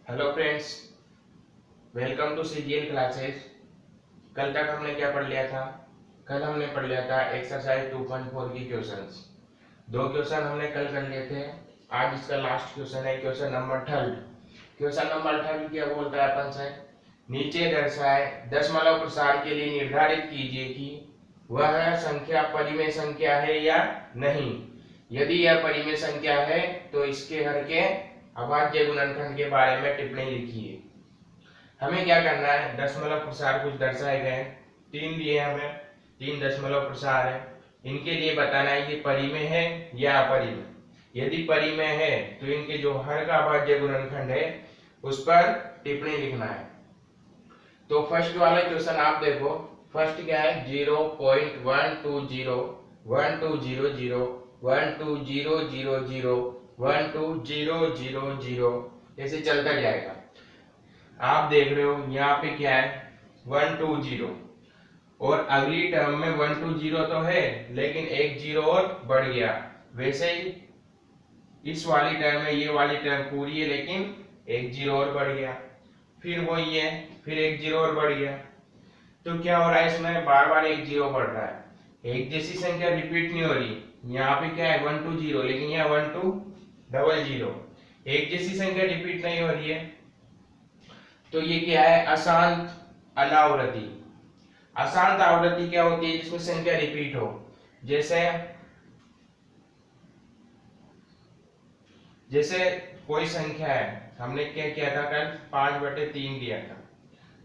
Hello friends, welcome to CGL classes. कल तक हमने क्या पढ़ लिया था? कल हमने पढ़ लिया था एक्सरसाइज 2.4 की क्वेश्चंस। दो क्वेश्चन हमने कल कर लिए थे। आज इसका लास्ट क्वेश्चन है, क्वेश्चन नंबर 3। क्वेश्चन नंबर 3 क्या बोलता है अपन से? नीचे दर्शाए दशमलव प्रसार के लिए निर्धारित कीजिए कि वह संख्या परिमेय संख्या है या नहीं। यदि यह परिमेय संख्या है तो इसके हर के अभाज्य गुणनखंड के बारे में टिप्पणी लिखिए। हमें क्या करना है? दशमलव प्रसार कुछ दर्शाए गए, तीन दिए हमें, तीन दशमलव प्रसार है। इनके लिए बताना है कि परिमेय है या अपरिमेय। यदि परिमेय है तो इनके जो हर का अभाज्य गुणनखंड है उस पर टिप्पणी लिखना है। तो फर्स्ट वाला क्वेश्चन आप देखो। फर्स्ट क्या है? 0.120 1200 12000 12000 ऐसे चलता जाएगा। आप देख रहे हो यहाँ पे क्या है? 120 और अगली टर्म में 120 तो है लेकिन एक जीरो और बढ़ गया। वैसे ही इस वाली टर्म में ये वाली टर्म पूरी है लेकिन एक जीरो और बढ़ गया। फिर वो ये फिर एक जीरो और बढ़ गया। तो क्या हो रहा है? इसमें बार बार एक जीरो बढ़ रहा है, एक जैसी संख्या रिपीट नहीं हो रही। यहाँ पे क्या है? 120 लेकिन यहाँ 1200। एक जैसी संख्या रिपीट नहीं हो रही है तो ये क्या है? अशांत अनावृत्ति। अशांत आवृत्ति क्या होती है? जिसमें संख्या रिपीट हो। जैसे जैसे कोई संख्या है, हमने क्या किया था कल? 5/3 दिया था,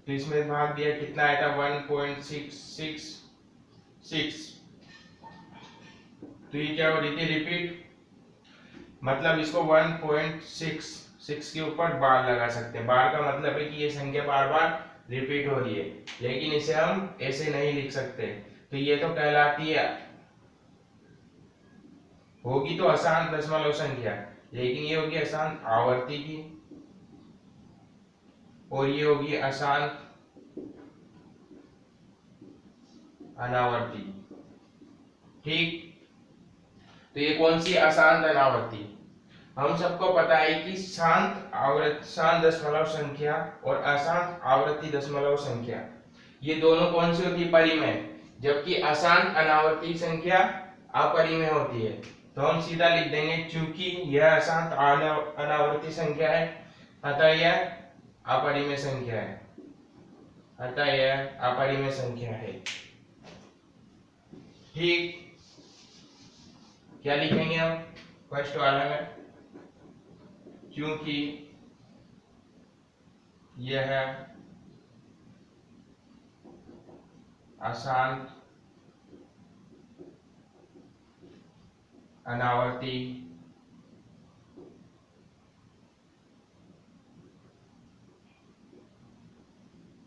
तो इसमें भाग दिया कितना आया था? 1.666। तो ये क्या हो रही थी? रिपीट। मतलब इसको 1.66 के ऊपर बार लगा सकते हैं। बार का मतलब है कि ये संख्या बार बार रिपीट हो रही है, लेकिन इसे हम ऐसे नहीं लिख सकते। तो ये तो कहलाती है, होगी तो अशांत दशमलव संख्या, लेकिन ये होगी अशांत आवर्ती की और ये होगी अशांत अनावर्ती। ठीक, तो ये कौन सी? अशांत अनावर्ती। हम सबको पता है कि शांत दशमलव संख्या और अशांत आवर्ती दशमलव संख्या ये दोनों कौन सी होती है? परिमेय। जबकि अशांत अनावर्ती संख्या अपरिमेय होती है। तो हम सीधा लिख देंगे, चूंकि यह अशांत अनावर्ती संख्या है अतः यह अपरिमेय संख्या है। अतः यह अपरिमेय संख्या है। ठीक, क्या लिखेंगे हम फर्स्ट वाला में? क्योंकि यह अशांत अनावर्ती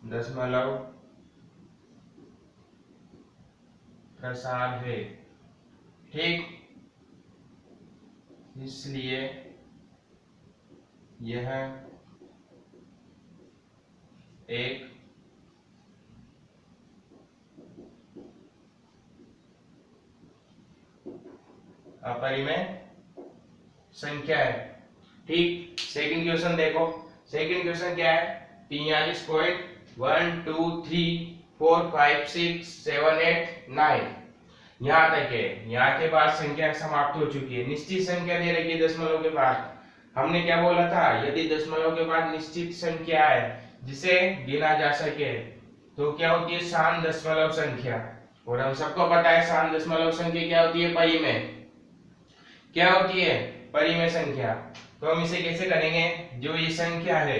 दशमलव प्रसार है। ठीक, इसलिए यह एक अपरिमेय संख्या है। ठीक, सेकंड क्वेश्चन देखो। सेकंड क्वेश्चन क्या है? 43.123456789 यहाँ तक है। यहाँ के बाद संख्या समाप्त हो चुकी है। निश्चित संख्या दे रखी है दशमलव के बाद। हमने क्या बोला था? यदि दशमलव के बाद निश्चित संख्या है जिसे गिना जा सके तो क्या होती है? शांत दशमलव संख्या। और हम सबको पता है शांत दशमलव संख्या क्या होती है? परिमेय। क्या होती है? परिमेय संख्या। तो हम इसे कैसे करेंगे? जो ये संख्या है,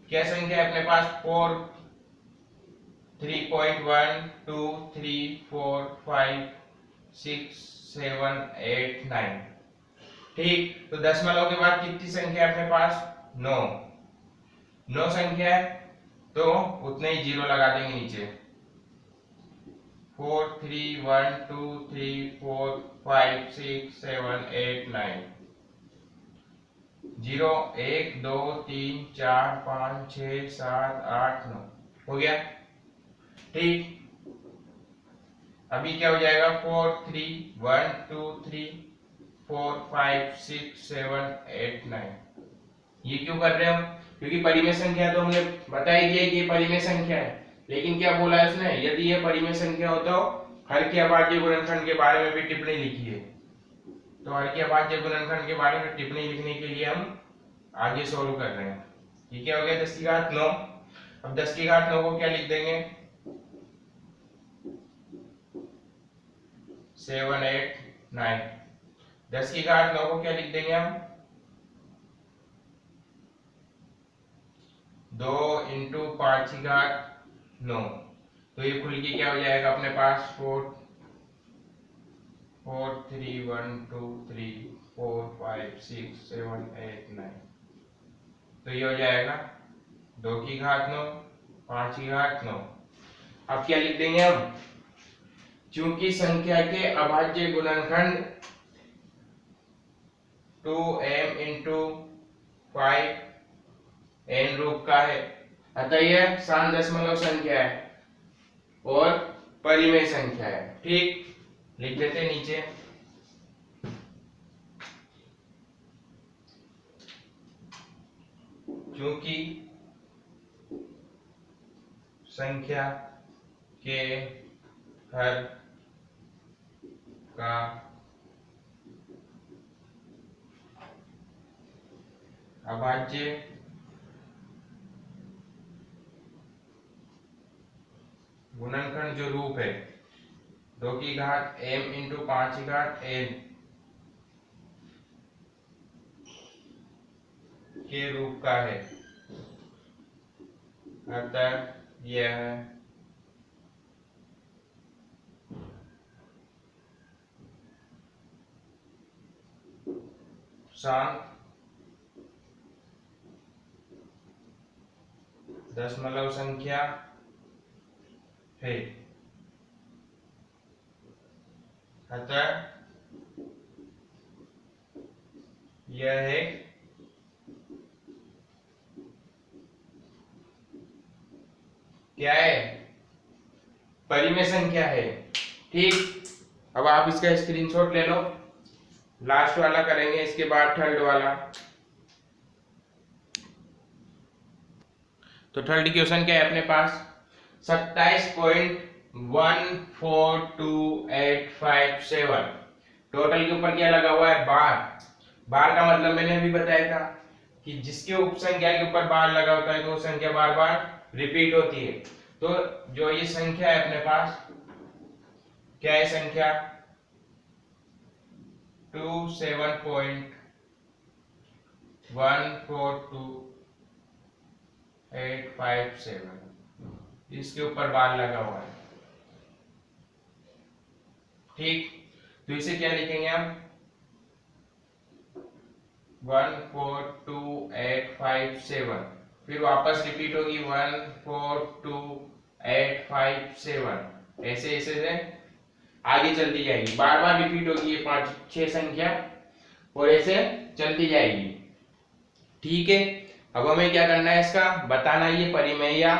क्या संख्या है अपने पास? 4 3.123456789। ठीक, तो दशमलव के बाद कितनी संख्या है अपने पास? 9। 9 संख्या है तो उतने ही जीरो लगा देंगे नीचे। 4312345678 जीरो 1 2 3 4 5 6 7 8 9 हो गया। ठीक, अभी क्या हो जाएगा? 431234 4 5 6 7 8 9। ये क्यों कर रहे हैं हम? क्योंकि परिमेय संख्या तो हमने बता ही दिया कि ये परिमेय संख्या है, लेकिन क्या बोला है उसने, यदि ये परिमेय संख्या हो तो हर के अभाज्य गुणनखंड के बारे में भी टिप्पणी लिखी है। तो हर के अभाज्य गुणनखंड के बारे में टिप्पणी लिखने के लिए हम आगे सोल्व कर रहे हैं। ये क्या हो गया 10 की घात 9। अब 10 की घात 9 को क्या लिख देंगे 7 8 9। 10 की घात 9 को क्या लिख देंगे हम 2 इंटू 5 की घात 9। तो ये खुल के क्या हो जाएगा अपने पास 4 4 3 1 2 3 4 5 6 7 8 9। तो ये हो जाएगा 2 की घात 9 5 की घात 9। अब क्या लिख देंगे हम, चूंकि संख्या के अभाज्य गुणनखंड 2m इंटू 5 n रूप का है, अतः यह शांत दशमलव संख्या है और परिमेय संख्या है। ठीक, लिख देते नीचे क्योंकि संख्या के हर का अभाज्य गुणनखंड जो रूप है 2 की घात m इंटू 5 की घात n के रूप का है, अतः यह शांत दशमलव संख्या है। अतः यह एक क्या है, परिमेय संख्या है। ठीक, अब आप इसका स्क्रीनशॉट ले लो, लास्ट वाला करेंगे इसके बाद थर्ड वाला। तो थर्ड क्वेश्चन क्या है अपने पास 27.142857। टोटल के ऊपर क्या लगा हुआ है बार। बार का मतलब मैंने अभी बताया था कि जिसके उपसंख्या के ऊपर बार लगा होता है तो वो संख्या बार बार रिपीट होती है। तो जो ये संख्या है अपने पास क्या है, संख्या 27.142857, इसके ऊपर बार लगा हुआ है। ठीक, तो इसे क्या लिखेंगे हम 142857, फिर वापस रिपीट होगी 142857, ऐसे ऐसे से आगे चलती जाएगी, बार बार रिपीट होगी ये 5-6 संख्या और ऐसे चलती जाएगी। ठीक है, अब हमें क्या करना है, इसका बताना ये परिमेय या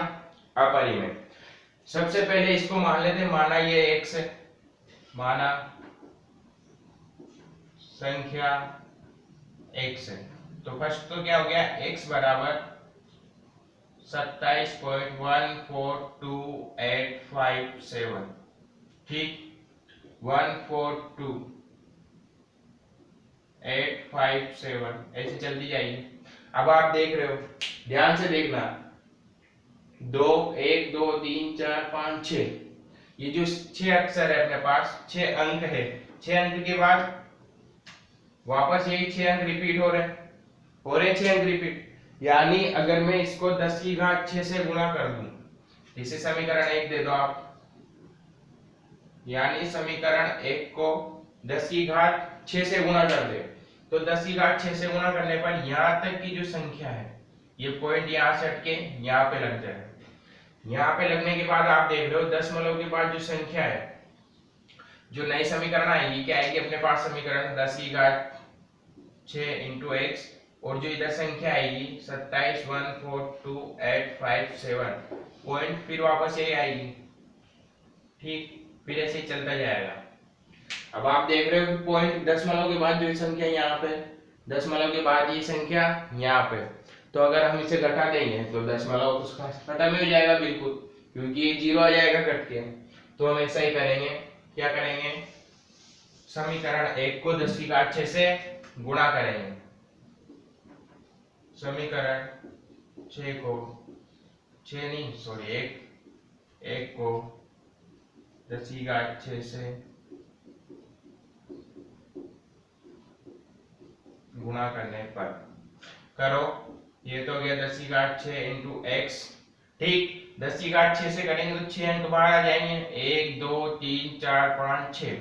अपरिमेय। सबसे पहले इसको मान लेते, माना ये x है, माना संख्या x है। तो फर्स्ट तो क्या हो गया x बराबर 27.142857। ठीक, 142857 ऐसे चलती जाएगी। अब आप देख रहे हो, ध्यान से देखना, 2 1 2 3 4 5 6, ये जो 6 अक्षर है अपने पास, 6 अंक है, 6 अंक के बाद वापस यही 6 अंक रिपीट हो रहे 6 अंक रिपीट। यानी अगर मैं इसको 10 की घात 6 से गुणा कर दूं, इसे समीकरण 1 दे दो आप, यानी समीकरण 1 को 10 की घात 6 से गुणा कर दे, तो 10 की घात 6 से गुणा करने पर यहां तक की जो संख्या है, ये पॉइंट यहां से हटके यहां पे लग जाए। यहां पे लगने के बाद आप देख रहे हो दशमलव के बाद जो संख्या है, जो नई समीकरण आएगी क्या आएगी अपने पास, समीकरण 10 की घात 6 इंटू एक्स, और जो इधर संख्या आएगी 27.14287 पॉइंट, फिर वापस यही आएगी। ठीक, फिर ऐसे ही चलता जाएगा। अब आप देख रहे हो कि पॉइंट दशमलव के बाद जो संख्या यहाँ पे, दशमलव के बाद ये संख्या यहाँ पे, तो अगर हम इसे घटा देंगे तो दशमलव उसका खत्म हो जाएगा बिल्कुल, क्योंकि ये 0 आ जाएगा कट के। तो हम ऐसा ही करेंगे, क्या करेंगे, समीकरण 1 को 10⁻6 से गुणा करेंगे, समीकरण 6 को 6 नहीं सॉरी 1 को 10⁻6 से गुणा करने पर करो, ये तो गया 10⁻6 इंटू एक्स। ठीक, 10⁻6 से करेंगे तो 6 अंक बाहर आ जाएंगे, 1 2 3 4 5 6,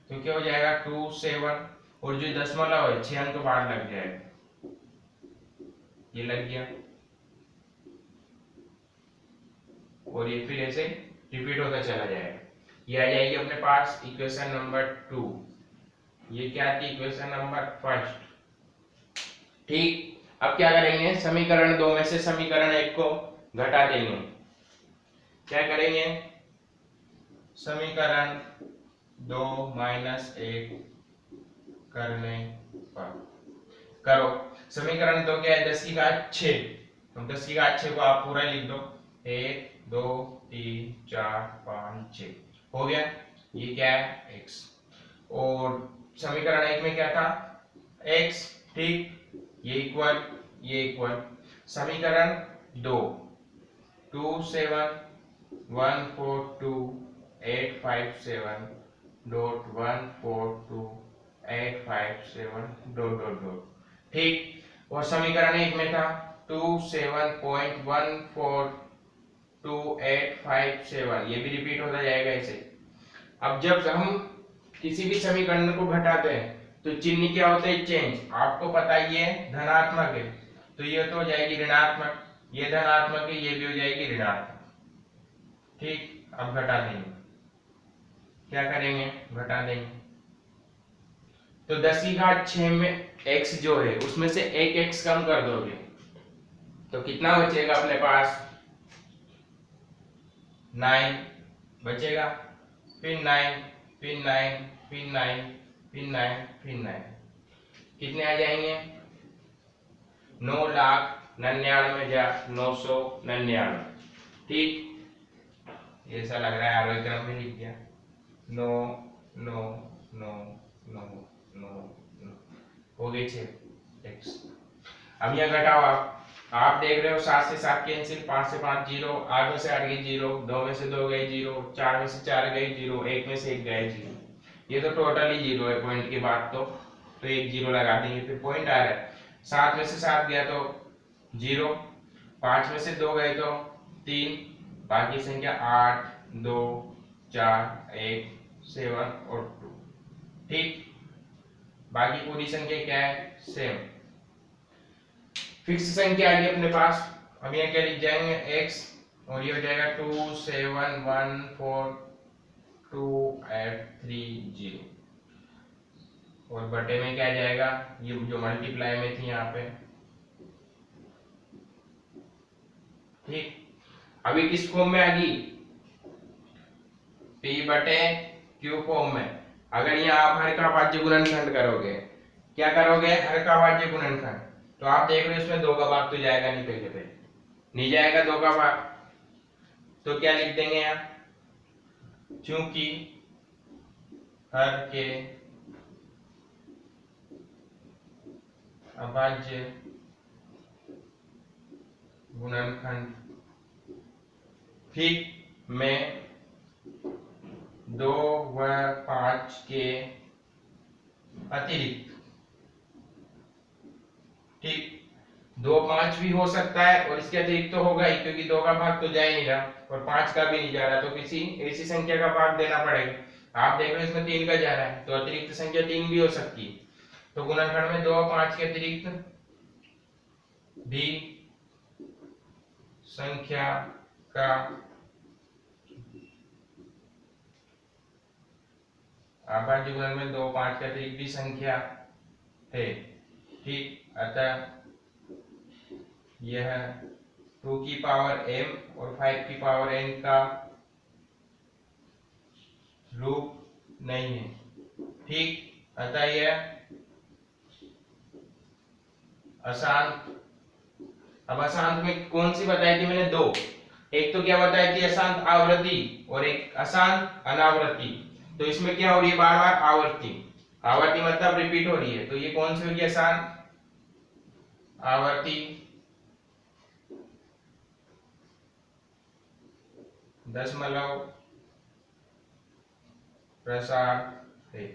तो क्या हो जाएगा 2 7, और जो दशमलव है 6 अंक बाहर लग जाएगा, ये लग गया, और ये फिर ऐसे रिपीट होता चला जाएगा। ये आ जाएगी अपने पास इक्वेशन नंबर 2। ये क्या थी, इक्वेशन नंबर 1। ठीक, अब क्या करेंगे, समीकरण 2 में से समीकरण 1 को घटा देंगे। क्या करेंगे, समीकरण 2 माइनस 1 करने पर करो, समीकरण 2 क्या है, 10⁻6, तो 10⁻6 को आप पूरा लिख दो, 1 2 3 4 5 6 हो गया, ये क्या है x, और समीकरण 1 में क्या था x। ठीक, ये इक्वल समीकरण 2 2 7 1 4 2 8 5 7 डॉट 1 4 2 8 5 7 डॉट डॉट डॉट। ठीक, और समीकरण 1 में था 27.142857, ये भी रिपीट होता जाएगा ऐसे। अब जब हम किसी भी समीकरण को घटाते हैं तो चिन्ह क्या होता है, चेंज। आपको पता ही है धनात्मक है तो ये तो हो जाएगी ऋणात्मक, ये धनात्मक है ये भी हो जाएगी ऋणात्मक। ठीक, अब घटा देंगे, क्या करेंगे, घटा देंगे, तो 10⁻6 में x जो है उसमें से एक x कम कर दोगे तो कितना बचेगा अपने पास, 9 बचेगा, फिर 9 फिर 9 फिर 9 फिर 9 फिर 9, कितने आ जाएंगे, 9,99,999। ठीक, ऐसा लग रहा है आरोही क्रम में लिख दिया, 9 9 9 9 9 हो गए 6 x। अब यह घटाओ, आप देख रहे हो 7 से 7 कैंसिल, 5 से 5 0, 8 में से 8 गए 0, 2 में से 2 गए 0, 4 में से 4 गए 0, 1 में से 1 गए 0, ये तो टोटल ही 0 है पॉइंट के बाद, तो एक 0 लगा देंगे, फिर पॉइंट आ रहा है। 7 में से 7 गया तो 0, 5 में से 2 गए तो 3, बाकी संख्या 8 2 4 1 7 और 2। ठीक, बाकी पूरी संख्या क्या है, सेम। फिक्स संख्या आ गई अपने पास, अब यहाँ क्या लिख जाएंगे x, और ये हो जाएगा 271428330, और बटे में क्या आ जाएगा, ये जो मल्टीप्लाई में थी यहाँ पे। ठीक, अभी किस फॉर्म में आ गई, p बटे q फॉर्म में। अगर यहाँ आप हर का भाज्य गुणनखंड करोगे, क्या करोगे, हर का भाज्य गुणनखंड, तो आप देख रहे हो इसमें 2 का भाग तो जाएगा नहीं, पहले नहीं जाएगा 2 का भाग, तो क्या लिख देंगे यहाँ, क्योंकि हर के अभाज्य गुणनखंड ठीक में 2 व 5 के अतिरिक्त, ठीक 2 5 भी हो सकता है और इसके अतिरिक्त तो होगा ही, क्योंकि 2 का भाग तो जा ही नहीं रहा और 5 का भी नहीं जा रहा, तो किसी ऐसी संख्या का भाग देना पड़ेगा। आप देख रहे हो इसमें 3 का जा रहा है तो अतिरिक्त संख्या 3 भी हो सकती है, तो गुणनखंड में 2 और 5 के अतिरिक्त भी संख्या का अभाज्य गुणन में 2 5 के अतिरिक्त भी संख्या है। ठीक, अतः यह 2 की पावर m और 5 की पावर n का रूप नहीं है। ठीक, अतः यह अशांत। अब अशांत में कौन सी बताई थी मैंने? दो। एक तो क्या बताई थी? अशांत आवृत्ति, और एक अशांत अनावृत्ति। तो इसमें क्या हो रही है? बार बार आवृत्ति। आवृत्ति मतलब रिपीट हो रही है, तो ये कौन सी होगी? अशांत आवृत्ति। दशमलव प्रसार है।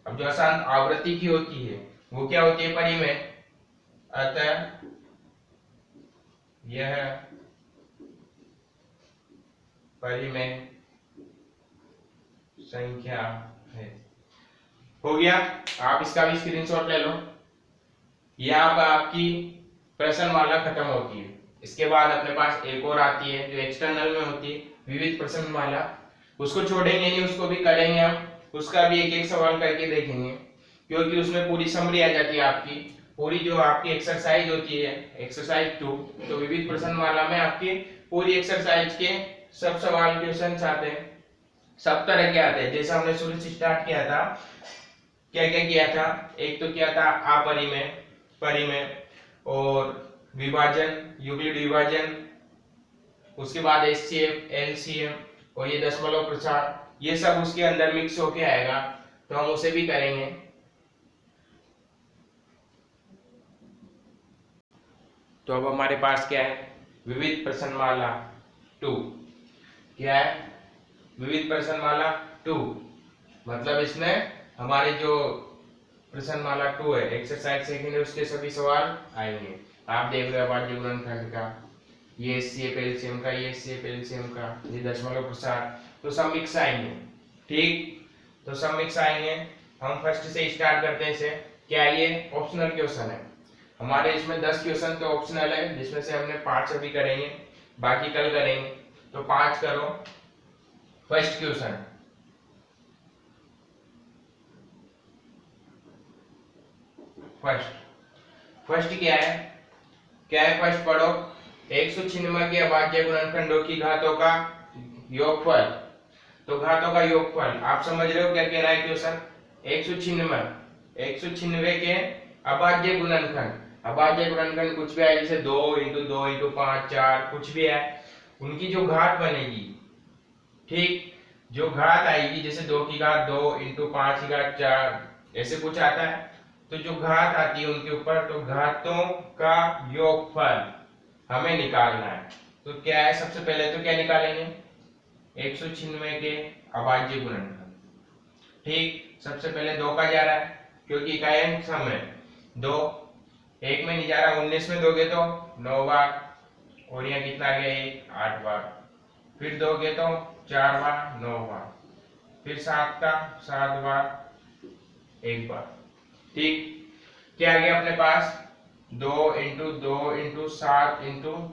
अब जो अशांत आवृत्ति की होती है वो क्या होती है? परिमेय। अतः यह परिमेय संख्या है। हो गया। आप इसका भी स्क्रीनशॉट ले लो। यहाँ पर आपकी प्रश्नमाला खत्म होती है। इसके बाद अपने पास एक और आती है जो एक्सटर्नल में होती है, विविध प्रश्नमाला। उसको छोड़ेंगे नहीं, उसको भी करेंगे हम। उसका भी एक एक सवाल करके देखेंगे, क्योंकि उसमें पूरी समरी आ जाती है आपकी। पूरी जो आपकी एक्सरसाइज होती है, एक्सरसाइज 2, तो विविध प्रश्नमाला में आपकी पूरी एक्सरसाइज के सब सवाल क्वेश्चन आते हैं, सब तरह के आते हैं। जैसे हमने शुरू से स्टार्ट किया था, क्या क्या किया था? एक तो किया था अपरिमेय, परिमेय और विभाजन, यूक्लिड विभाजन, उसके बाद एचसीएफ, एलसीएम और ये दशमलव प्रसार, ये सब उसके अंदर मिक्स होके आएगा, तो हम उसे भी करेंगे। तो अब हमारे पास क्या है? विविध प्रश्नमाला 2। क्या है? विविध प्रश्नमाला 2, मतलब इसमें हमारे जो प्रश्नमाला 2 है, एक्सरसाइज सेकंड है, उसके सभी सवाल आएंगे। आप देख रहे हो अभाज्य गुणनखंड का, ये एचसीएफ एलसीएम का, ये एचसीएफ एलसीएम का, ये दशमलव प्रसार, तो सब मिक्स आएंगे। ठीक, तो सब मिक्स आएंगे। हम फर्स्ट से स्टार्ट करते हैं इसे। क्या ये ऑप्शनल क्वेश्चन है? हमारे इसमें 10 क्वेश्चन तो ऑप्शनल है, जिसमें से हमने 5 अभी करेंगे, बाकी कल करेंगे। तो 5 करो। फर्स्ट क्वेश्चन, फर्स्ट क्या है? क्या है फर्स्ट? पढ़ो। 196 के अभाज्य गुणनखंडों की घातों का योगफल। तो घातों का योगफल आप समझ रहे हो क्या कह रहा है क्वेश्चन? 196 के अभाज्य गुणनखंड। अभाज्य गुणनखंड कुछ भी है, जैसे 2 × 2 × 5 4 कुछ भी है, उनकी जो घात बनेगी, ठीक, जो घात आएगी, जैसे 2 की घात 2 × 5 की घात 4, ऐसे कुछ आता है। तो जो घात आती है उनके ऊपर, तो घातों का योगफल हमें निकालना है। तो क्या है? सबसे पहले तो क्या निकालेंगे? 196 के अभाज्य गुणनखंड। ठीक, सबसे पहले 2 का जा रहा है, क्योंकि इकाई अंक सम है। 2 1 में नहीं जा रहा, 19 में दोगे तो 9 बार, और यहाँ कितना आ गया? 1 8 बार। फिर दोगे तो 4 बार 9 बार, फिर 7 का 7 बार 1 बार। ठीक, क्या आ गया अपने पास? 2 × 2 × 7 ×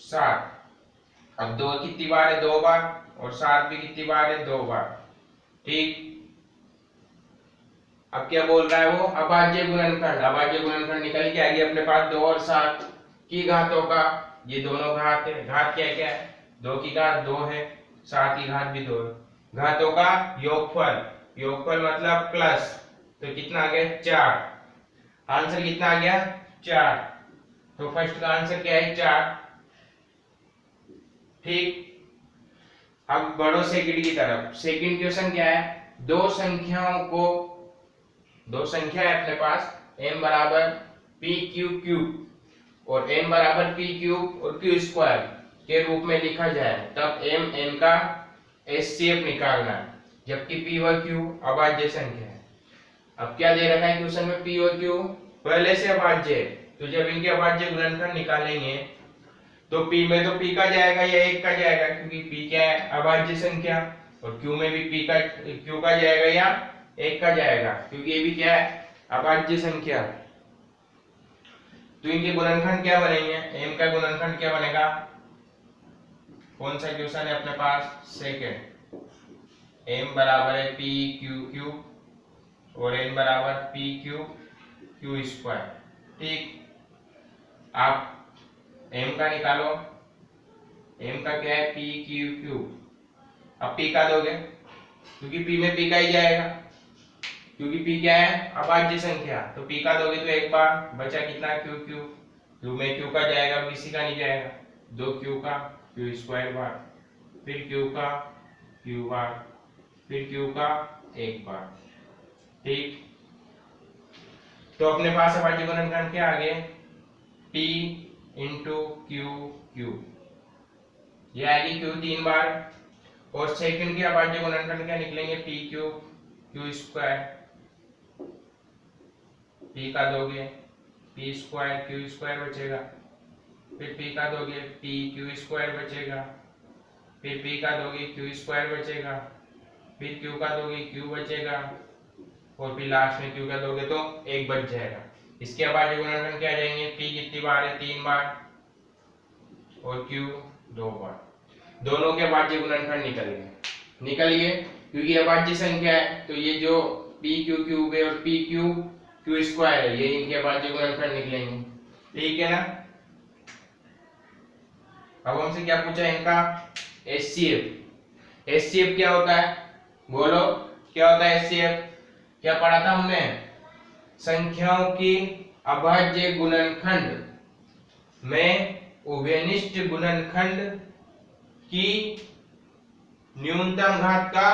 7। अब 2 कितनी बार है? 2 बार, और 7 भी कितनी बार है? 2 बार। ठीक, अब क्या बोल रहा है वो? अभाज्य गुणनखंड। अभाज्य गुणनखंड निकल के आ गया अपने पास 2 और 7 की घातों का। ये दोनों घात है। घात क्या क्या है? 2 की घात 2 है, 7 की घात भी 2 है। घातों का योगफल, योगफल मतलब प्लस, तो कितना आ गया? 4। आंसर कितना आ गया? 4। तो फर्स्ट का आंसर क्या है? 4। ठीक, अब बढ़ो सेकंड की तरफ। सेकंड क्वेश्चन क्या है? दो संख्याओं को, दो संख्या है अपने पास, m बराबर p q क्यूब और n बराबर p क्यूब और q स्क्वायर के रूप में लिखा जाए, तब m n का एचसीएफ निकालना है, जबकि p व q अभाज्य संख्या है। अब क्या दे रखा है क्वेश्चन में? p और q पहले से अभाज्य है, तो जब इनके अभाज्य गुणनखंड निकालेंगे तो p में तो p का जाएगा या 1 का जाएगा, क्योंकि p क्या है? अभाज्य संख्या, और q में भी q का जाएगा या 1 का जाएगा, क्योंकि ये भी क्या है? अभाज्य संख्या। तो इनके गुणनखंड क्या बनेंगे? m का गुणनखंड क्या बनेगा? कौन सा क्वेश्चन है अपने पास? सेकंड। m बराबर है p q क्यूब और n बराबर p क्यूब q स्क्वायर। ठीक, आप m का निकालो। m का क्या है? p q cube. अब p का दोगे, क्योंकि p में p का ही जाएगा, क्योंकि p क्या है, अभाज्य संख्या, तो p का दोगे तो एक बार, बचा कितना q, q में q का जाएगा, किसी का नहीं जाएगा, 2q का q स्क्वायर बार, फिर q का q बार, फिर q का एक बार। ठीक, तो अपने पास अभाज्य गुणनखंड क्या आ गए, p इंटू q, ये आएगी q 3 बार, और सेकंड के अभाज्य गुणनखंड क्या निकलेंगे, p q स्क्वायर, p का दोगे p स्क्वायर q स्क्वायर बचेगा, फिर p का दोगे p q स्क्वायर बचेगा, फिर p का दोगे q स्क्वायर बचेगा, फिर q का दोगे q बचेगा, और फिर लास्ट में q का दोगे तो एक बच जाएगा। इसके अभाज्य गुणनखंड क्या आ जाएंगे, p कितनी बार है, 3 बार, और q 2 बार। दोनों के अभाज्य गुणनखंड निकल गए, क्योंकि अभाज्य संख्या है तो ये जो p q क्यूब है और p q स्क्वायर है, ये इनके अभाज्य गुणनखंड निकलेंगे। ठीक है ना। अब हमसे क्या पूछा है, इनका HCF। HCF क्या होता है, बोलो क्या होता है HCF, क्या पढ़ा था हमने, संख्याओं की अभाज्य गुणनखंड में उभयनिष्ठ गुणनखंड की न्यूनतम घात का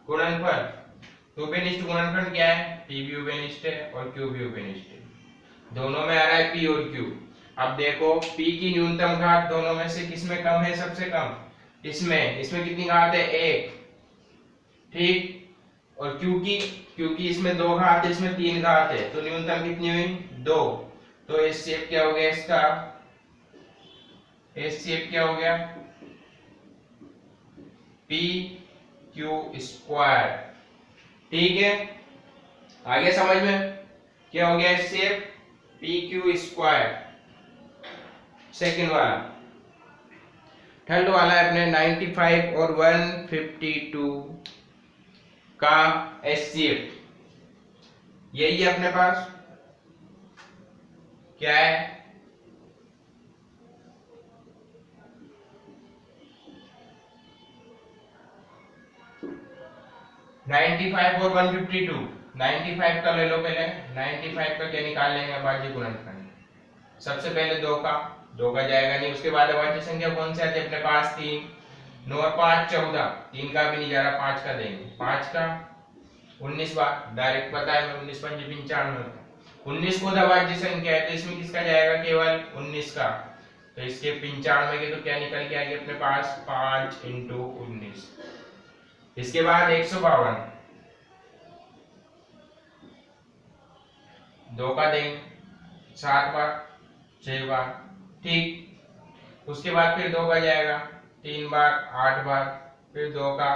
गुणनफल। तो उभयनिष्ठ गुणनखंड क्या है, p भी उभयनिष्ठ है और q भी उभयनिष्ठ है, दोनों में आ रहा है p और q। अब देखो p की न्यूनतम घात दोनों में से किसमें कम है, सबसे कम इसमें कितनी घात है, 1। ठीक, और क्योंकि इसमें 2 घात है, इसमें 3 घात है, तो न्यूनतम कितनी हुई, 2। तो HCF क्या हो गया, इसका HCF क्या हो गया, p q स्क्वायर। ठीक है, आगे समझ में क्या हो गया, HCF p q square. Second वाला, थर्ड वाला है अपने 95 और 152 का HCF, यही है अपने पास, क्या है, और 152। 95 का ले लो पहले, 95 का क्या निकाल लेंगे, अभाज्य गुणनखंड। सबसे पहले 2 का जाएगा नहीं, उसके बाद अभाज्य संख्या कौन सी आती है अपने पास, 3, 9 और 5 14, 3 का भी नहीं जा रहा, 5 का देंगे, 5 का 19 बार, डायरेक्ट पता है, 19 पंजे 95 होता है, 19 खुद अभाज्य संख्या है, तो इसमें किसका जाएगा, केवल 19 का, तो इसके 95 के तो क्या निकल के आएगी अपने पास, 5 इंटू 19। इसके बाद 152, 2 का देंगे 7 बार 6 बार। ठीक, उसके बाद फिर 2 का जाएगा 3 बार 8 बार, फिर 2 का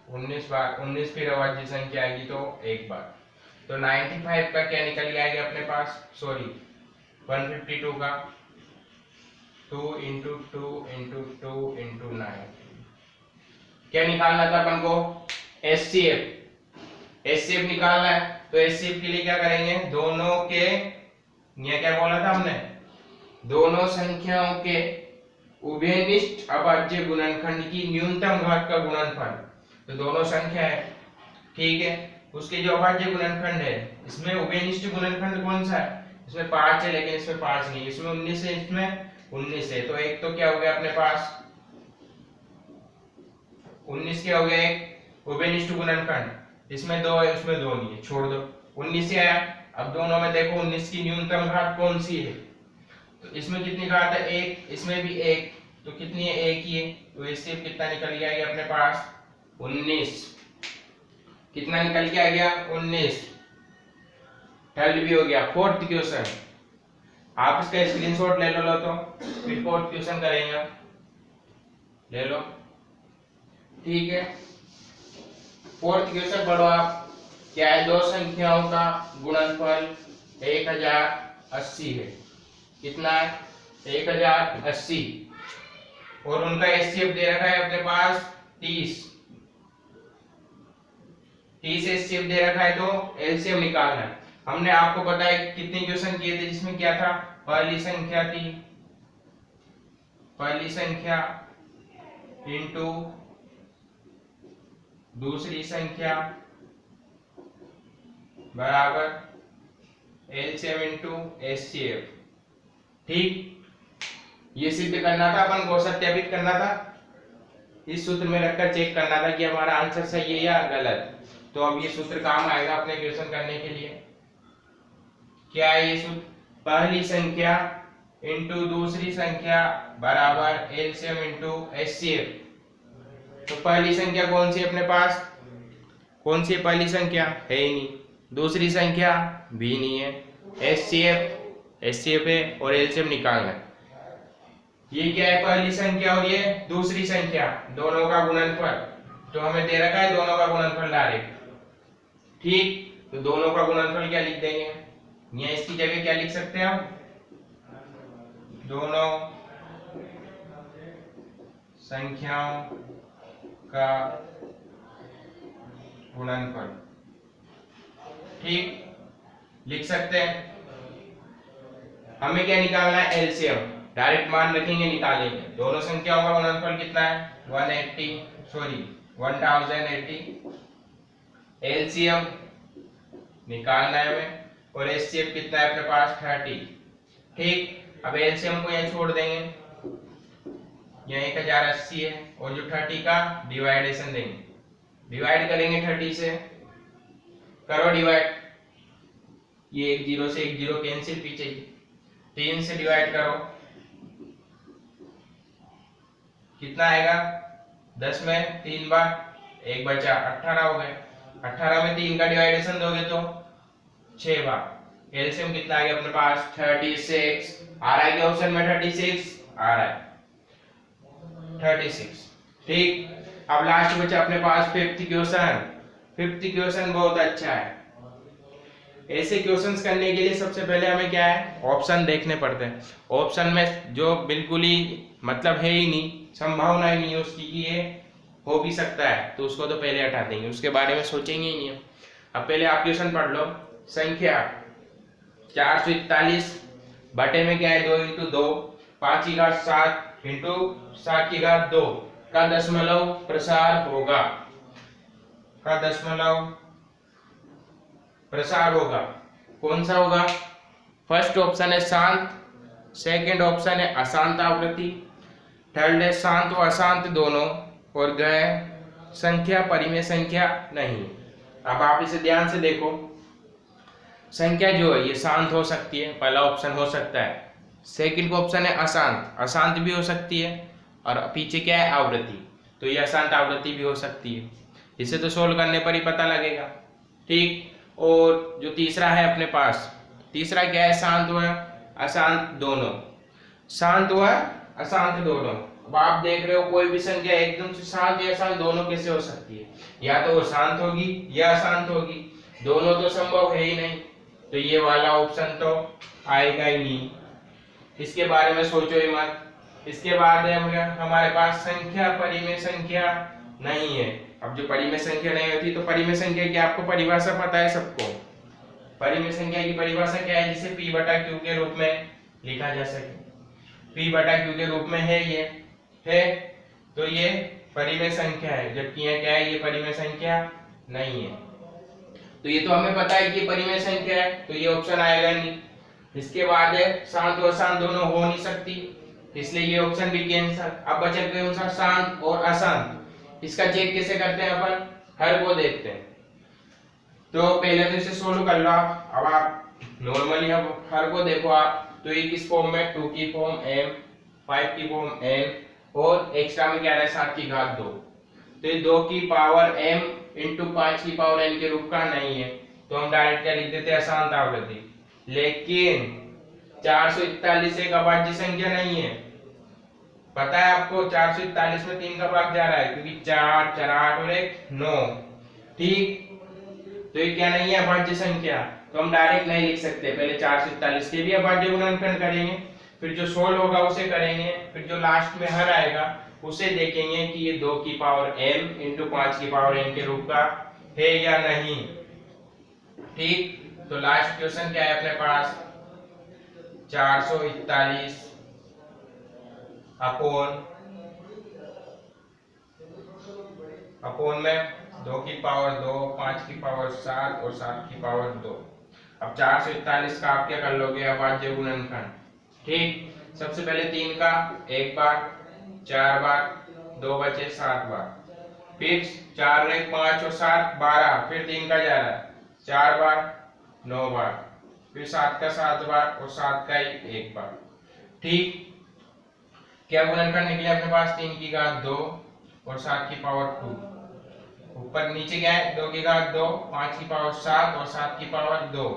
19 बार, 19 फिर अभाज्य संख्या आएगी तो 1 बार। तो 95 का क्या निकल के आएगा अपने पास, सॉरी 152 का 2 इंटू 2 इंटू 2 इंटू 9, क्या निकालना था अपन को, HCF निकालना है। तो HCF के लिए क्या करेंगे, दोनों के, ये क्या बोला था हमने, दोनों संख्याओं के उभयनिष्ठ अभाज्य गुणनखंड की न्यूनतम घात का गुणनफल। तो दोनों संख्या है, ठीक है, उसके जो अभाज्य गुणनखंड है, इसमें उभयनिष्ठ गुणनखंड कौन सा है, इसमें 5 है, लेकिन इसमें 5 नहीं, इसमें 19 है, इसमें 19 है, तो एक तो क्या हो गया अपने पास 19 क्या हो गया, एक उभयनिष्ठ गुणनखंड, इसमें 2 है, उसमें 2 नहीं है, छोड़ दो, 19 से आया। अब दोनों में देखो 19 की न्यूनतम घात कौन सी है, तो इसमें कितनी घात है, 1, इसमें भी 1, तो कितनी है, 1 ही है, तो इससे कितना निकल के आ गया अपने पास 19, कितना निकल के आ गया 19। थर्ड भी हो गया। फोर्थ क्वेश्चन, आप इसका स्क्रीनशॉट ले लो, तो फिर फोर्थ क्वेश्चन करेंगे, ले लो, ठीक है। फोर्थ क्वेश्चन पढ़ो आप, क्या है, दो संख्याओं का गुणनफल 1080 है, कितना है 1080, और उनका HCF दे रखा है अपने पास 30 HCF दे रखा है, तो LCM निकालना है। हमने आपको पता है कितने क्वेश्चन किए थे, जिसमें क्या था, पहली संख्या थी, पहली संख्या इंटू दूसरी संख्या बराबर एलसीएम इंटू एचसीएफ। ठीक, ये सिद्ध करना था अपन को, सत्यापित करना था, इस सूत्र में रखकर चेक करना था कि हमारा आंसर सही है या गलत। तो अब ये सूत्र काम आएगा अपने क्वेश्चन करने के लिए। क्या है ये सूत्र? पहली संख्या इंटू दूसरी संख्या बराबर एलसीएम इंटू एचसीएफ। तो पहली संख्या कौन सी है अपने पास? कौन सी पहली संख्या? है ही नहीं। दूसरी संख्या भी नहीं है। एचसीएफ है और एलसीएम निकालना है। ये क्या है? पहली संख्या और ये दूसरी संख्या, दोनों का गुणनफल। तो हमें दे रखा है दोनों का गुणनफल डायरेक्ट। ठीक, तो दोनों का गुणनफल क्या लिख देंगे, या इसकी जगह क्या लिख सकते हैं हम? दोनों संख्याओं का गुणनफल। ठीक, लिख सकते हैं। हमें क्या निकालना है? एलसीएम। डायरेक्ट मान रखेंगे, निकालेंगे। दोनों संख्याओं का गुणनफल कितना है? 1080। एलसीएम निकालना है हमें, और एचसीएफ कितना है अपने पास? 30। ठीक, अब एलसीएम को यहाँ छोड़ देंगे, यहाँ 1080 है, और जो 30 का डिवाइडेशन देंगे, डिवाइड करेंगे 30 से। करो डिवाइड, ये एक जीरो से एक जीरो कैंसिल, पीछे 3 से डिवाइड करो, कितना आएगा? 10 में 3 बार, एक बचा, 18 हो गए। 18 में 3 का डिवाइडेशन दोगे तो 6 बार। एलसीएम कितना आ गया अपने पास? 36। आ रहा है क्या ऑप्शन में? 36 आ रहा है, 36। ठीक, अब लास्ट बचा अपने पास 5th क्वेश्चन। 5th क्वेश्चन बहुत अच्छा है। ऐसे क्वेश्चंस करने के लिए सबसे पहले हमें क्या है? ऑप्शन देखने पड़ते हैं। ऑप्शन में जो बिल्कुल ही मतलब है ही नहीं, संभावना ही नहीं है उसकी कि ये हो भी सकता है, तो उसको तो पहले हटा देंगे, उसके बारे में सोचेंगे ही नहीं। अब पहले आप क्वेश्चन पढ़ लो। संख्या 441 बटे में क्या है? 2 इंटू 2, 5 की घात 7 इंटू 7 की घात 2 का दशमलव प्रसार होगा, का दशमलव प्रसार होगा। कौन सा होगा? फर्स्ट ऑप्शन है शांत, सेकंड ऑप्शन है अशांत आवृत्ति, थर्ड है शांत व अशांत दोनों, और गए संख्या परिमेय संख्या नहीं। अब आप इसे ध्यान से देखो। संख्या जो है ये शांत हो सकती है, पहला ऑप्शन हो सकता है। सेकंड ऑप्शन है अशांत, अशांत भी हो सकती है, और पीछे क्या है? आवृत्ति, तो ये अशांत आवृत्ति भी हो सकती है। इसे तो सोल्व करने पर ही पता लगेगा। ठीक, और जो तीसरा है अपने पास, तीसरा क्या है? शांत व अशांत दोनों, शांत व अशांत दोनों। अब आप देख रहे हो कोई भी संख्या एकदम से शांत या अशांत दोनों कैसे हो सकती है? या तो वो शांत होगी या अशांत होगी, दोनों तो संभव है ही नहीं। तो ये वाला ऑप्शन तो आएगा ही नहीं, इसके बारे में सोचो ही मत। इसके बाद है हमारे पास संख्या परिमेय संख्या नहीं है। अब जो परिमेय संख्या नहीं होती, तो परिमेय संख्या की आपको परिभाषा पता है सबको। परिमेय संख्या की परिभाषा क्या है? जिसे p बटा q के रूप में लिखा जा सके। p बटा q के रूप में है, ये है, तो ये परिमेय संख्या है, जबकि यहाँ क्या है? ये परिमेय संख्या नहीं है। तो ये तो हमें पता है कि परिमेय संख्या है, तो ये ऑप्शन आएगा नहीं। इसके बाद है शांत और अशांत दोनों हो नहीं सकती, इसलिए ये ऑप्शन भी कैंसिल। अब बचा कौन सा? शांत और अशांत। इसका चेक कैसे करते हैं अपन? हर को देखते हैं। तो पहले तो इसे सोल्व कर लो आप। अब आप नॉर्मली अब हर को देखो आप, तो ये किस फॉर्म में? 2 की फॉर्म m, 5 की फॉर्म n, और एक्स्ट्रा में क्या रहा है? 7 की घात 2। तो ये 2 की पावर m इंटू 5 की पावर n के रूप का नहीं है, तो हम डायरेक्ट क्या लिख देते हैं? अशांत आवृत्ति। लेकिन 441 एक अभाज्य संख्या नहीं है, पता है आपको? 441 में 3 का भाग जा रहा है, क्योंकि 4 4 8 और 1 9। ठीक, तो ये क्या नहीं है? अभाज्य संख्या, तो हम डायरेक्ट नहीं लिख सकते। पहले 441 के भी अभाज्य गुणनखंड करेंगे, फिर जो सोल्व होगा उसे करेंगे, फिर जो लास्ट में हर आएगा उसे देखेंगे कि ये 2 की पावर m इंटू 5 की पावर n के रूप का है या नहीं। ठीक, तो लास्ट क्वेश्चन क्या है अपने पास? 441 अपॉन में 2 की पावर 2, 5 की पावर 7 और 7 की पावर 2। अब 441 का आप क्या कर लोगे, अभाज्य गुणनखंड। ठीक, सबसे पहले 3 का 1 बार, 4 बार, 2 बचे 7 बार, फिर 4 रहे 5 और 7 12, फिर 3 का जा रहा है 4 बार 9 बार, फिर 7 का 7 बार और 7 का 1 बार। ठीक, क्या गुणनखंड निकले अपने पास, 3 की घात 2 और 7 की पावर 2। ऊपर नीचे क्या है, 2 की घात 2, 5 की पावर 7 और 7 की पावर 2।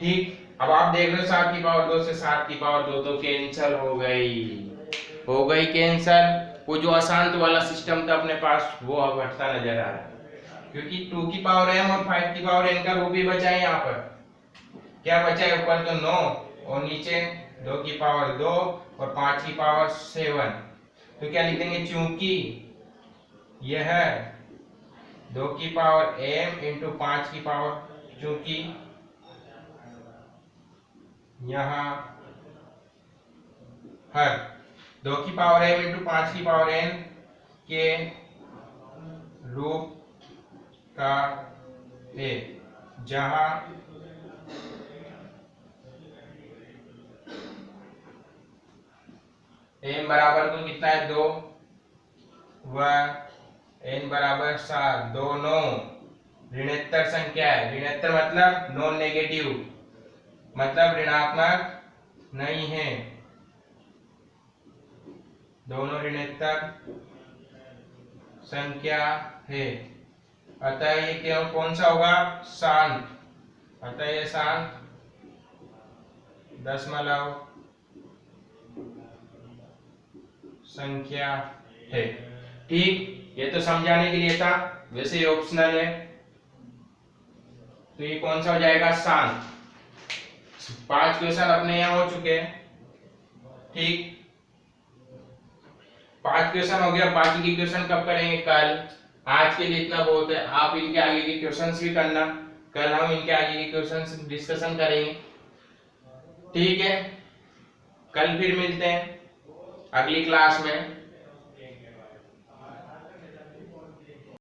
ठीक, अब आप देख रहे हो 7 की पावर 2 से 7 की पावर 2 तो कैंसिल हो गई कैंसिल। वो जो अशांत वाला सिस्टम था अपने पास वो अब हटता नजर आ रहा है, क्योंकि 2 की पावर m और 5 की पावर n का रूप भी बचा है। यहाँ पर क्या बचा है, ऊपर तो 9 और नीचे 2 की पावर 2 और 5 की पावर 7। तो क्या लिख देंगे, चूंकि यह 2 की पावर m इंटू 5 की पावर, चूंकि यहाँ हर 2 की पावर m इंटू 5 की पावर n के रूप का है, जहां m बराबर तो कितना है 2 व n बराबर 7, दोनों ऋणात्मक संख्या है। ऋणात्मक मतलब नॉन नेगेटिव, मतलब ऋणात्मक नहीं है, दोनों ऋणात्मक संख्या है। अतः ये क्यों कौन सा होगा, शांत। अतः ये शांत दशमलव संख्या है। ठीक, ये तो समझाने के लिए था, वैसे ये ऑप्शनल है। तो ये कौन सा हो जाएगा, शांत। 5 क्वेश्चन अपने यहाँ हो चुके हैं। ठीक, 5 क्वेश्चन हो गया, बाकी के क्वेश्चन कब करेंगे, कल। आज के लिए इतना बहुत है, आप इनके आगे के क्वेश्चंस भी करना, कल हम इनके आगे के क्वेश्चंस डिस्कशन करेंगे। ठीक है, कल फिर मिलते हैं अगली क्लास में।